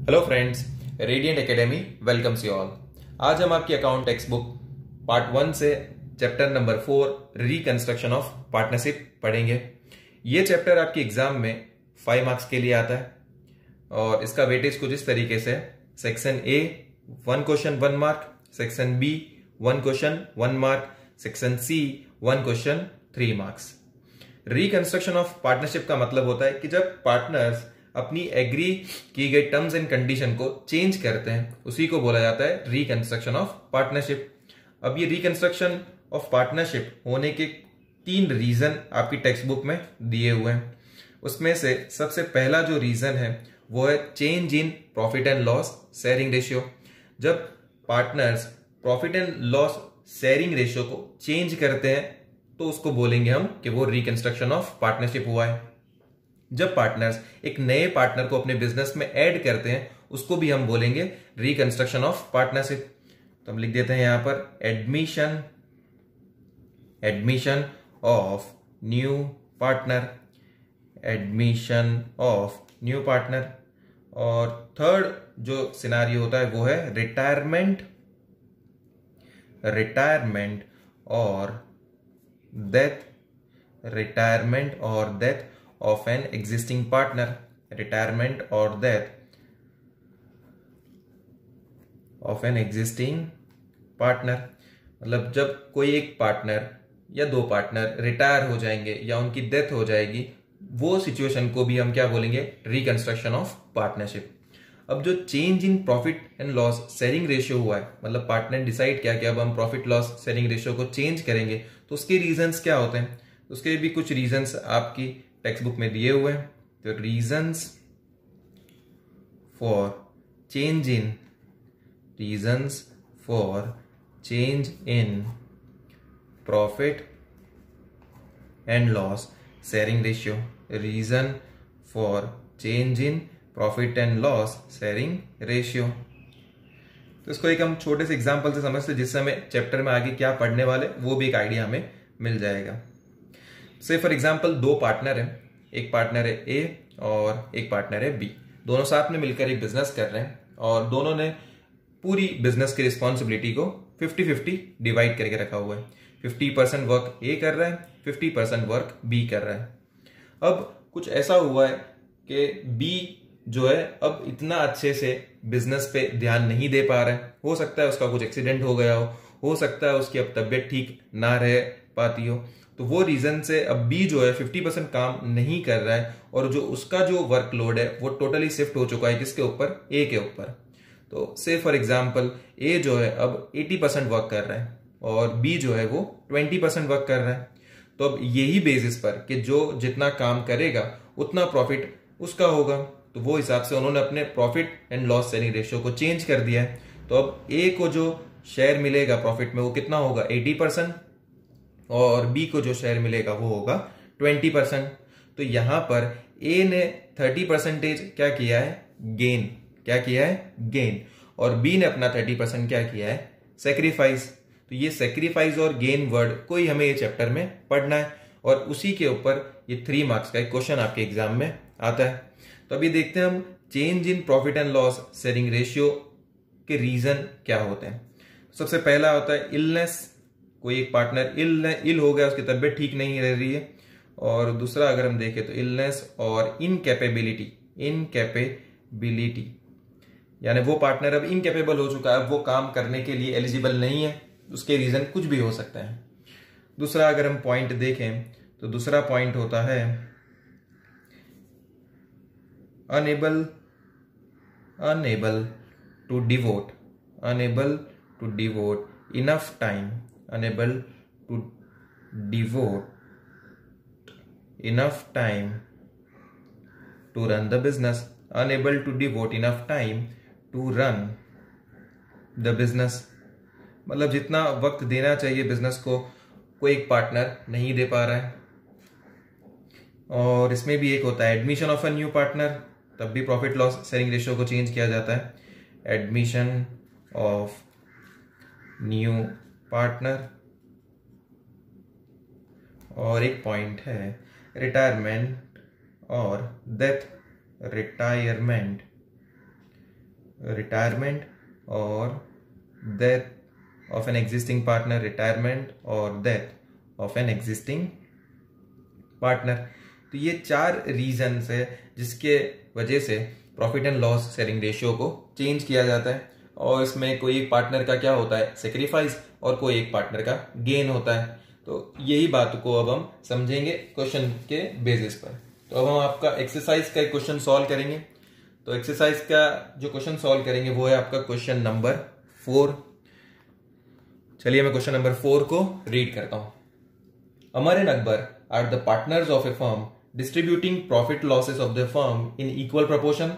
Hello friends, radiant academy welcomes you all. आज हम आपकी अकाउंट टेक्स्ट बुक पार्ट 1 से chapter number 4 reconstruction of partnership पढ़ेंगे। ये चैप्टर आपके एग्जाम में 5 मार्क्स के लिए आता है और इसका वेटेज कुछ इस तरीके से: section A 1 question 1 mark, section B 1 question 1 mark, section C 1 question 3 marks. Reconstruction of partnership का मतलब होता है कि जब पार्टनर्स अपनी एग्री की गई टर्म्स एंड कंडीशन को चेंज करते हैं, उसी को बोला जाता है रिकंस्ट्रक्शन ऑफ पार्टनरशिप। अब ये रिकंस्ट्रक्शन ऑफ पार्टनरशिप होने के 3 रीजन आपकी टेक्स्ट बुक में दिए हुए हैं। उसमें से सबसे पहला जो रीजन है वो है change in profit and loss sharing ratio. जब partners profit and loss sharing ratio को चेंज करते हैं तो उसको बोलेंगे हम कि वो रिकंस्ट्रक्शन ऑफ पार्टनरशिप हुआ है। जब पार्टनर्स एक नए पार्टनर को अपने बिजनेस में ऐड करते हैं उसको भी हम बोलेंगे रिकंस्ट्रक्शन ऑफ पार्टनरशिप। तो हम लिख देते हैं यहां पर admission of new partner, admission of new partner. और थर्ड जो सिनारियो होता है वो है रिटायरमेंट और death of an existing partner, retirement or death of an existing partner। मतलब जब कोई एक पार्टनर या 2 पार्टनर रिटायर हो जाएंगे या उनकी डेथ हो जाएगी, वो सिचुएशन को भी हम क्या बोलेंगे? Reconstruction of partnership. अब जो change in profit and loss sharing ratio हुआ है, मतलब पार्टनर डिसाइड किया कि अब हम प्रॉफिट लॉस शेयरिंग रेशियो को चेंज करेंगे, तो उसके रीजंस क्या होते हैं? उसके भी कुछ रीजंस आपकी टेक्स्ट बुक में दिए हुए हैं। तो reasons for change in profit and loss sharing ratio, reason for change in profit and loss sharing ratio. तो इसको एक हम छोटे से एग्जांपल से समझते हैं, जिससे हमें चैप्टर में आगे क्या पढ़ने वाले वो भी एक आइडिया हमें मिल जाएगा। से फॉर एग्जाम्पल 2 पार्टनर है, एक पार्टनर है ए और एक पार्टनर है बी। दोनों साथ में मिलकर एक बिजनेस कर रहे हैं और दोनों ने पूरी बिजनेस की रिस्पॉन्सिबिलिटी को 50-50 डिवाइड करके रखा हुआ है। 50% वर्क ए कर रहा है, 50% वर्क बी कर रहा है। अब कुछ ऐसा हुआ है कि बी जो है अब इतना अच्छे से बिजनेस पे ध्यान नहीं दे पा रहा है। हो सकता है उसका कुछ एक्सीडेंट हो गया हो सकता है उसकी अब तबीयत ठीक ना रह पाती हो। तो वो रीजन से अब बी जो है 50% काम नहीं कर रहा है और जो उसका जो वर्कलोड है वो टोटली शिफ्ट हो चुका है किसके ऊपर? ए के ऊपर। तो से फॉर एग्जांपल ए जो है अब 80% वर्क कर रहा है और बी जो है वो 20% वर्क कर रहा है। तो अब यही बेसिस पर कि जो जितना काम करेगा उतना प्रॉफिट उसका होगा, तो वो हिसाब से उन्होंने अपने profit and loss sharing ratio को चेंज कर दिया है। तो अब ए को जो शेयर मिलेगा प्रॉफिट में वो कितना होगा? 80% और बी को जो शेयर मिलेगा वो होगा 20%। तो यहां पर ए ने 30% क्या किया है? गेन। और बी ने अपना 30% क्या किया है? सेक्रीफाइस। तो ये सेक्रीफाइस और गेन वर्ड को ही हमें ये चैप्टर में पढ़ना है और उसी के ऊपर ये 3 मार्क्स का एक क्वेश्चन आपके एग्जाम में आता है। तो अभी देखते हैं हम change in profit and loss sharing ratio के रीजन क्या होते हैं। सबसे पहला होता है इलनेस। कोई एक पार्टनर इल हो गया, उसकी तबीयत ठीक नहीं रह रही है। और दूसरा अगर हम देखें तो इलनेस और इनकैपेबिलिटी, यानी वो पार्टनर अब इनकैपेबल हो चुका है, अब वो काम करने के लिए एलिजिबल नहीं है। उसके रीजन कुछ भी हो सकता है। दूसरा अगर हम पॉइंट देखें तो दूसरा पॉइंट होता है enable to devote enough time to run the business, unable to devote enough time to run the business। मतलब जितना वक्त देना चाहिए बिजनेस को कोई एक पार्टनर नहीं दे पा रहा है। और इसमें भी एक होता है admission of a new partner, तब भी प्रॉफिट लॉस शेयरिंग रेशियो को चेंज किया जाता है। Admission of new partner. और एक पॉइंट है रिटायरमेंट और death, retirement retirement or death of an existing partner, retirement or death of an existing partner। तो ये 4 रीजंस है जिसके वजह से profit and loss sharing ratio को चेंज किया जाता है, और इसमें कोई एक पार्टनर का क्या होता है, सेक्रीफाइस, और कोई एक पार्टनर का गेन होता है। तो यही बात को अब हम समझेंगे क्वेश्चन के बेसिस पर। तो अब हम आपका एक्सरसाइज का एक क्वेश्चन सॉल्व करेंगे। तो एक्सरसाइज का जो क्वेश्चन सॉल्व करेंगे वो है आपका क्वेश्चन नंबर 4। चलिए मैं क्वेश्चन नंबर 4 को रीड करता हूं। Amar and Akbar are the partners of a firm distributing profit losses of the firm in equal proportion.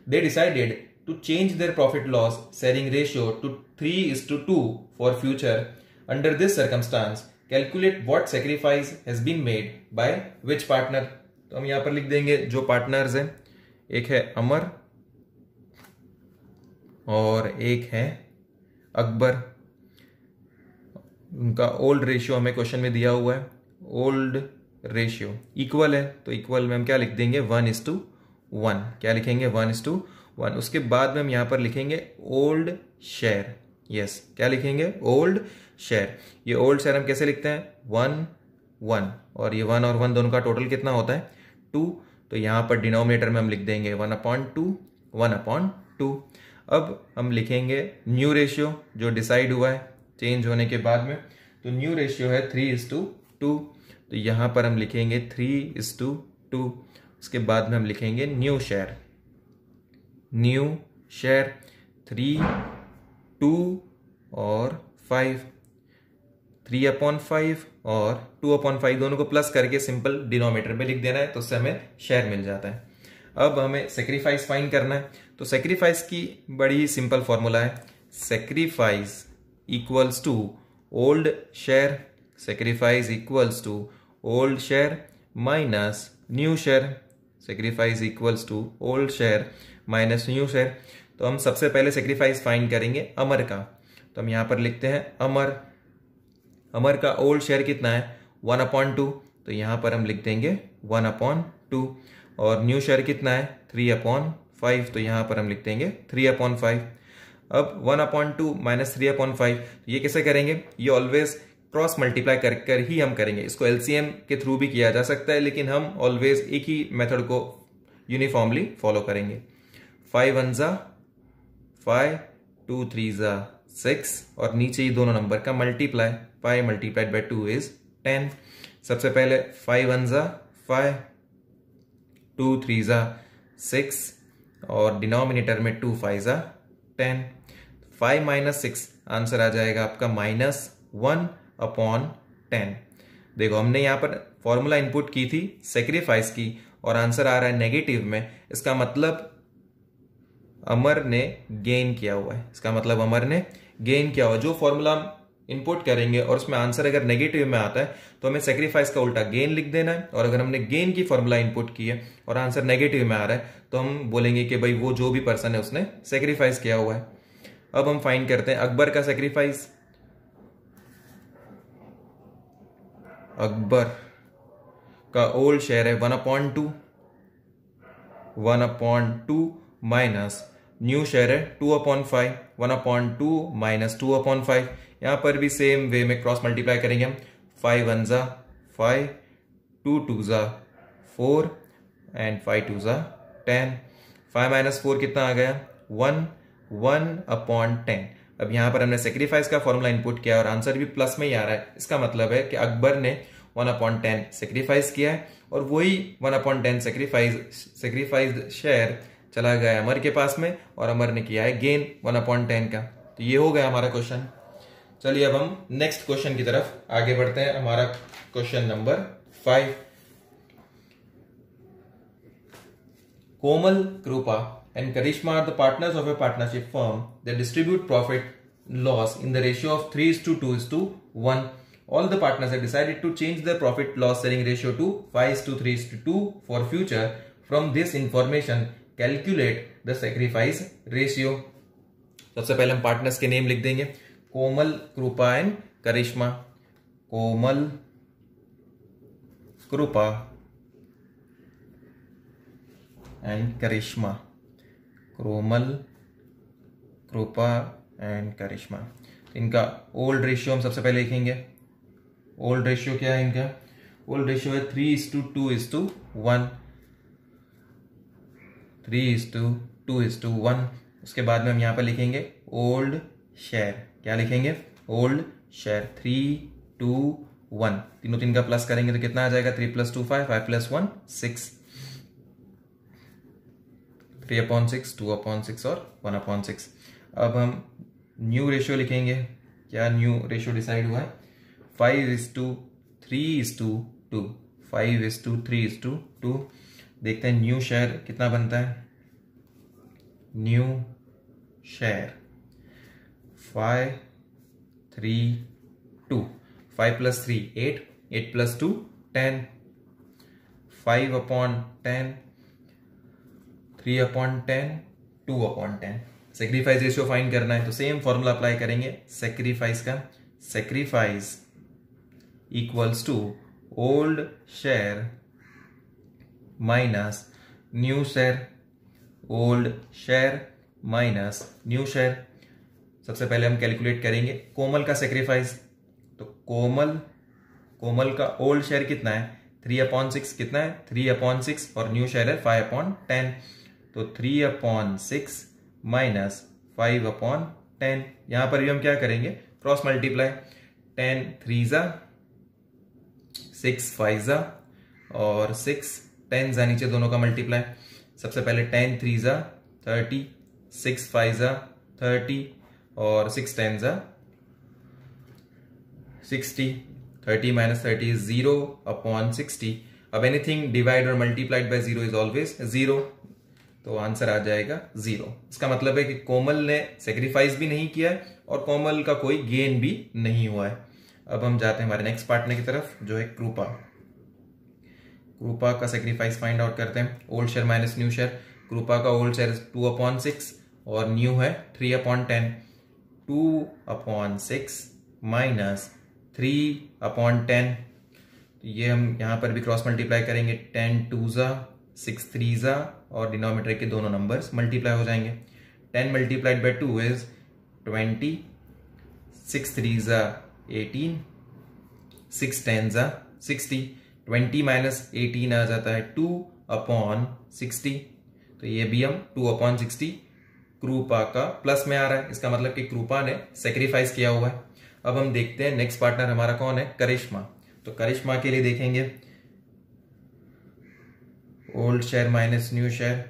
They decided to change their profit loss sharing ratio to 3:2 for future. Under this circumstance, calculate what sacrifice has been made by which partner. तो हम यहां पर लिख देंगे जो partners हैं, एक है अमर और एक है अकबर। उनका ओल्ड रेशियो हमें क्वेश्चन में दिया हुआ है, ओल्ड रेशियो इक्वल है, तो इक्वल में हम क्या लिख देंगे 1:1। क्या लिखेंगे 1:1। उसके बाद में हम यहां पर लिखेंगे ओल्ड शेयर। यस, क्या लिखेंगे ओल्ड शेयर। ये ओल्ड शेयर हम कैसे लिखते हैं 1:1, और ये 1 और 1 दोनों का टोटल कितना होता है 2। तो यहां पर डिनोमिनेटर में हम लिख देंगे 1/2। अब हम लिखेंगे न्यू रेशियो जो डिसाइड हुआ है चेंज होने के बाद में। तो न्यू रेशियो है 3:2। तो यहां पर हम लिखेंगे 3:2। उसके बाद में हम लिखेंगे न्यू शेयर 3, 2 और 5, 3/5 और 2/5 दोनों को प्लस करके सिंपल डिनोमिनेटर में लिख देना है, तो उससे हमें शेयर मिल जाता है। अब हमें सेक्रीफाइस फाइंड करना है। तो सेक्रीफाइस की बड़ी ही सिंपल फॉर्मूला है, sacrifice equals to old share. Sacrifice equals to old share minus new share. Sacrifice equals to old share minus new share. तो हम सबसे पहले सेक्रीफाइस फाइंड करेंगे अमर का। तो हम यहां पर लिखते हैं अमर का ओल्ड शेयर कितना है 1/2। तो यहां पर हम लिख देंगे 1/2। और न्यू शेयर कितना है 3/5। तो यहां पर हम लिख देंगे 3/5। अब 1/2 माइनस 3/5 ये कैसे करेंगे, ये ऑलवेज क्रॉस मल्टीप्लाई कर ही हम करेंगे। इसको एलसीएम के थ्रू भी किया जा सकता है, लेकिन हम ऑलवेज एक ही मेथड को यूनिफॉर्मली फॉलो करेंगे। 5 1 जा 5, 2 3 जा 6, और नीचे ही दोनों नंबर का मल्टीप्लाई, 5 मल्टीप्लाइड बाय 2 इज 10। सबसे पहले 5 1 जा 5, 2 3 जा 6, और डिनोमिनेटर में 2 5 जा 10। 5 - 6 आंसर आ जाएगा आपका -1/10। देखो हमने यहां पर फॉर्मूला इनपुट की थी सेक्रीफाइस की, और आंसर आ रहा है नेगेटिव में। इसका मतलब अमर ने गेन किया हुआ है। जो फॉर्मूला हम इनपुट करेंगे और उसमें आंसर अगर नेगेटिव में आता है तो हमें सेक्रीफाइस का उल्टा गेन लिख देना है। और अगर हमने गेन की फॉर्मूला इनपुट की है और आंसर नेगेटिव में आ रहा है तो हम बोलेंगे कि भाई वो जो भी पर्सन है उसने सेक्रीफाइस किया हुआ है। अब हम फाइंड करते हैं अकबर का सेक्रीफाइस। अकबर का ओल्ड शेयर है 1/2 माइनस न्यू शेयर है 2/5। 1/2 माइनस 2/5। यहां पर भी सेम वे में क्रॉस मल्टीप्लाई करेंगे हम। 5 1 जा 5, 2 2 जा 4 एंड 5 2 जा 10। 5 - 4 कितना आ गया 1/10। अब यहां पर हमने सेक्रीफाइस का फॉर्मूला इनपुट किया और आंसर भी प्लस में ही आ रहा है। इसका मतलब है कि अकबर ने 1/10 सेक्रीफाइस किया है, और वही 1/10 सेक्रीफाइज शेयर चला गया अमर के पास में, और अमर ने किया है गेन 1/10 का। तो ये हो गया हमारा क्वेश्चन। चलिए अब हम नेक्स्ट क्वेश्चन की तरफ आगे बढ़ते हैं। हमारा क्वेश्चन नंबर 5। कोमल, कृपा and Karishma are the partners of a partnership firm. They distribute profit loss in the ratio of 3:2:1. All the partners have decided to change their profit loss sharing ratio to 5:3:2 for future. From this information, calculate the sacrifice ratio. सबसे पहले हम partners के name लिख देंगे, कोमल, कृपा and करिश्मा। कोमल, कृपा and करिश्मा। कोमल, कृपा and करिश्मा। इनका ओल्ड रेशियो हम सबसे पहले लिखेंगे। ओल्ड रेशियो क्या है इनका? ओल्ड रेशियो है 3:2:1। 3:2:1। उसके बाद में हम यहाँ पर लिखेंगे ओल्ड शेयर। क्या लिखेंगे? Old share 3:2:1। तीनों तीन का प्लस करेंगे तो कितना आ जाएगा? 3 + 2 5, 5 + 1 6। 3/6, 2/6 और 1/6। अब हम न्यू रेशियो लिखेंगे। क्या न्यू रेशियो डिसाइड हुआ है? 5:3:2। 5:3:2। देखते हैं न्यू शेयर कितना बनता है। New share 5 3 2। 5 + 3 8, 8 + 2 10। 5/10, 3/10, 2/10। Sacrifice ratio find करना है तो सेम फॉर्मूला अप्लाई करेंगे सेक्रीफाइस का। Sacrifice equals to old share minus new share. Old share minus new share. सबसे पहले हम कैलकुलेट करेंगे कोमल का सेक्रीफाइस। तो कोमल का ओल्ड शेयर कितना है? 3/6 कितना है? 3/6 और न्यू शेयर है 5/10। तो 3/6 माइनस 5/10। यहां पर भी हम क्या करेंगे? Cross multiply. 10 3 6 5 और 6 10 नीचे दोनों का मल्टीप्लाई। सबसे पहले 10 3 30, 6 5 30 और 6 10 60। 30 - 30 is 0/60। अब एनीथिंग डिवाइड और मल्टीप्लाइड बाय 0 इज ऑलवेज 0, तो आंसर आ जाएगा 0। इसका मतलब है कि कोमल ने सेक्रीफाइस भी नहीं किया है और कोमल का कोई गेन भी नहीं हुआ है। अब हम जाते हैं हमारे नेक्स्ट पार्टनर की तरफ जो है कृपा। कृपा का सेक्रीफाइस फाइंड आउट करते हैं। Old share minus new share. कृपा का ओल्ड शेयर 2/6 और न्यू है 3/10। 2/6 माइनस 3/10। तो ये हम यहां पर भी क्रॉस मल्टीप्लाई करेंगे। 10 2 6 3 और डिनोमिनेटर के दोनों नंबर्स मल्टीप्लाई हो जाएंगे। 10 मल्टीप्लाइड बाय 2 इज 20, 6 3 18, 6 10 60। 20 - 18 आ जाता है 2/60। तो ये भी हम 2/60 कृपा का प्लस में आ रहा है। इसका मतलब कि कृपा ने सेक्रीफाइस किया हुआ है। अब हम देखते हैं नेक्स्ट पार्टनर हमारा कौन है? करिश्मा। तो करिश्मा के लिए देखेंगे old share minus new share.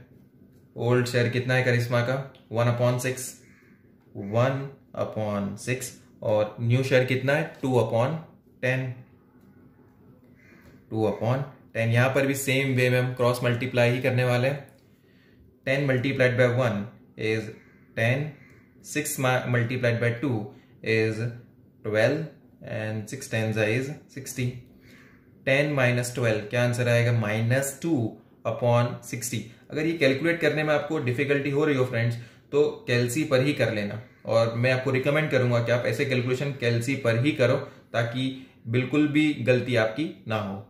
Old share कितना है करिश्मा का? 1/6। 1/6 और न्यू शेयर कितना है? 2/10। 2/10। यहां पर भी सेम वे में हम क्रॉस मल्टीप्लाई ही करने वाले हैं। 10 multiplied by 1 is 10, 6 multiplied by 2 is 12 and 6 10 is 60। 10 - 12 क्या आंसर आएगा? -2/60। अगर ये कैलकुलेट करने में आपको डिफिकल्टी हो रही हो फ्रेंड्स तो कैलसी पर ही कर लेना, और मैं आपको रिकमेंड करूंगा कि आप ऐसे कैलकुलेशन कैलसी पर ही करो ताकि बिल्कुल भी गलती आपकी ना हो।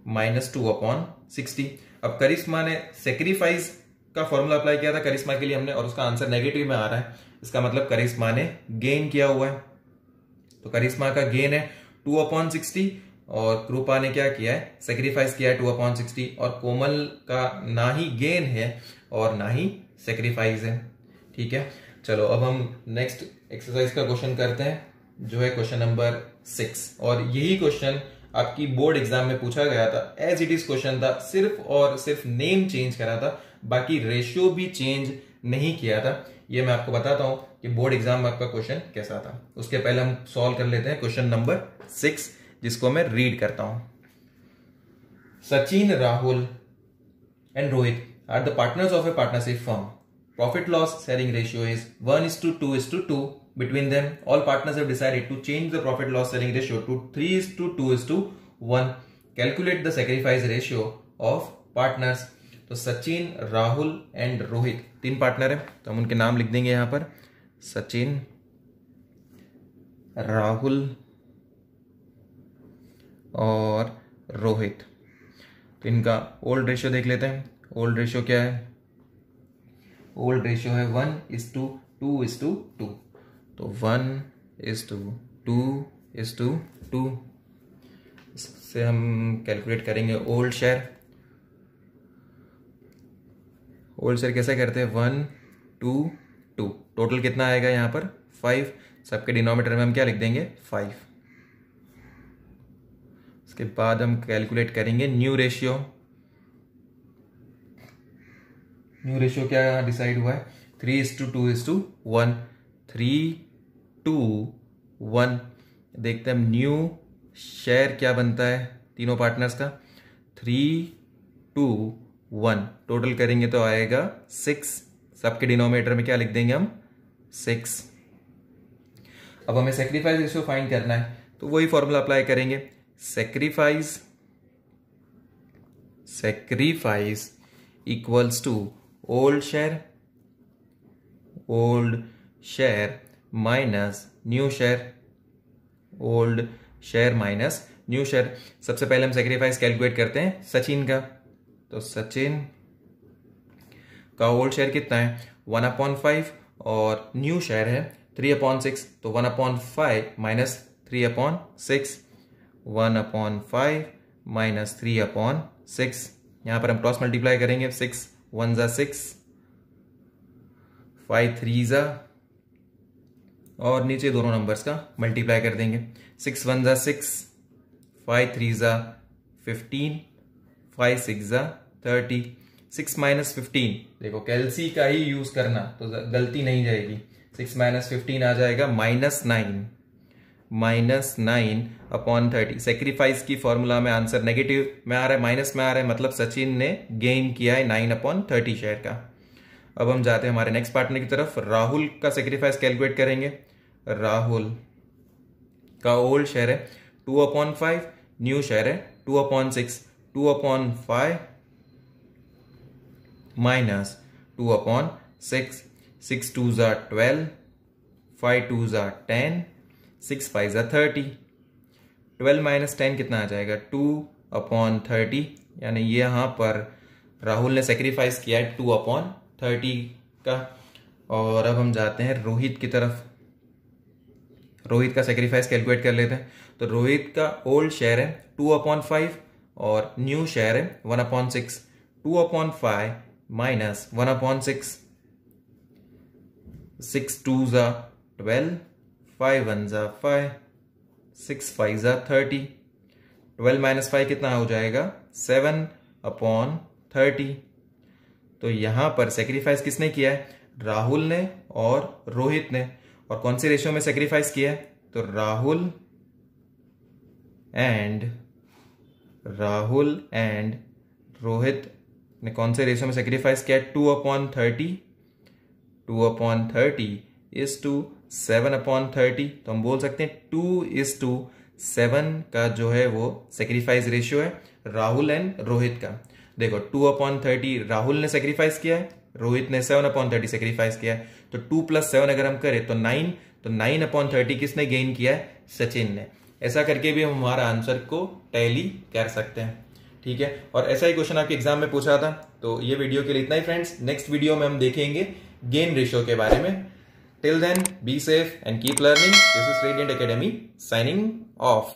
-2/60। अब करिश्मा ने सेक्रीफाइस का फॉर्मूला अप्लाई किया था करिश्मा के लिए हमने, और उसका आंसर नेगेटिव में आ रहा है। इसका मतलब करिश्मा ने गेन किया हुआ है। तो करिश्मा का गेन है 2/60 और कृपा ने क्या किया है? सेक्रीफाइस किया है 2/60। और कोमल का ना ही गेन है और ना ही सेक्रीफाइस है। ठीक है, चलो अब हम नेक्स्ट एक्सरसाइज का क्वेश्चन करते हैं जो है क्वेश्चन नंबर 6। और यही क्वेश्चन आपकी बोर्ड एग्जाम में पूछा गया था। एज इट इज क्वेश्चन था, सिर्फ और सिर्फ नेम चेंज करा था, बाकी रेशियो भी चेंज नहीं किया था। ये मैं आपको बताता हूं कि बोर्ड एग्जाम में आपका क्वेश्चन कैसा था। उसके पहले हम सॉल्व कर लेते हैं क्वेश्चन नंबर 6, जिसको मैं रीड करता हूं। Sachin, Rahul and Rohit are the partners of a partnership firm. Profit loss sharing ratio is 1:2:2. Between them, all partners have decided to change the profit loss sharing ratio to 3:2:1. Calculate the sacrifice ratio of partners. तो Sachin, Rahul and Rohit 3 partner है, तो हम उनके नाम लिख देंगे यहां पर। सचिन, राहुल और रोहित। तो इनका ओल्ड रेशियो देख लेते हैं। ओल्ड रेशियो क्या है? ओल्ड रेशियो है 1:2:2, तो 1:2:2। इससे हम कैलकुलेट करेंगे ओल्ड शेयर। ओल्ड शेयर कैसे करते हैं, 1:2:2, टोटल कितना आएगा यहाँ पर 5, सबके डिनोमिनेटर में हम क्या लिख देंगे 5। उसके बाद हम कैलकुलेट करेंगे न्यू रेशियो। न्यू रेशियो क्या डिसाइड हुआ है, 3:2:1, 3:2:1। देखते हैं न्यू शेयर क्या बनता है तीनों पार्टनर्स का, 3:2:1, टोटल करेंगे तो आएगा 6, सबके डिनोमिनेटर में क्या लिख देंगे हम 6। अब हमें सेक्रीफाइस रेशियो फाइंड करना है, तो वही फॉर्मूला अप्लाई करेंगे, sacrifice equals to old share minus new share, old share minus new share. सबसे पहले हम सेक्रीफाइस कैलकुलेट करते हैं सचिन का, तो सचिन का ओल्ड शेयर कितना है 1/5 और न्यू शेयर है 3/6, तो 1/5 माइनस 3/6, 1/5 माइनस 3/6। यहां पर हम क्रॉस मल्टीप्लाई करेंगे, 6 1 जा 6, 5 3 जा, और नीचे दोनों नंबर्स का मल्टीप्लाई कर देंगे, 6 1 जा 6, 5 3 जा 15, 5 6 जा 30। 6 माइनस 15, देखो कैलसी का ही यूज करना तो गलती नहीं जाएगी, 6 माइनस 15 आ जाएगा -9/30। सेक्रीफाइस की फॉर्मूला में आंसर नेगेटिव में आ रहा है, माइनस में आ रहा है, मतलब सचिन ने गेन किया है 9/30 शेयर का। अब हम जाते हैं हमारे नेक्स्ट पार्टनर की तरफ, राहुल का सेक्रीफाइस कैलकुलेट करेंगे। राहुल का ओल्ड शेयर है 2/5, न्यू शेयर है 2/6, 2/5 माइनस 2/6, 6 2 जा 12, 5 2 जा 10, 6 5 जा 30। 12 माइनस 10 कितना आ जाएगा 2/30, यानी यहां पर राहुल ने सेक्रीफाइस किया है 2/30 का। और अब हम जाते हैं रोहित की तरफ, रोहित का सेक्रीफाइस कैलकुलेट कर लेते हैं। तो रोहित का ओल्ड शेयर है 2/5 और न्यू शेयर है 1/6, 2/5 माइनस 1/6, 6 2 जा 12, 5 1 जा 5, 6 5 जा 30। 12 माइनस 5 कितना हो जाएगा 7/30। तो यहां पर सेक्रीफाइस किसने किया है, राहुल ने और रोहित ने। और कौन सी रेशियो में सेक्रीफाइस किया है, तो राहुल एंड रोहित ने कौन से रेशियो में सेक्रीफाइस किया है 2/30 7/30। तो हम बोल सकते हैं 2:7 का जो है वो सेक्रीफाइस रेशियो है राहुल एंड रोहित का। देखो 2/30 राहुल ने सेक्रीफाइस किया है, रोहित ने 7/30 सेक्रीफाइस किया है, तो 2 + 7 अगर हम करें तो 9, तो 9/30 किसने गेन किया है, सचिन ने। ऐसा करके भी हम हमारा आंसर को टैली कर सकते हैं, ठीक है। और ऐसा ही क्वेश्चन आपके एग्जाम में पूछा था। तो ये वीडियो के लिए इतना ही फ्रेंड्स, नेक्स्ट वीडियो में हम देखेंगे गेन रेशियो के बारे में। Till then be safe and keep learning. This is Radiant Academy signing of.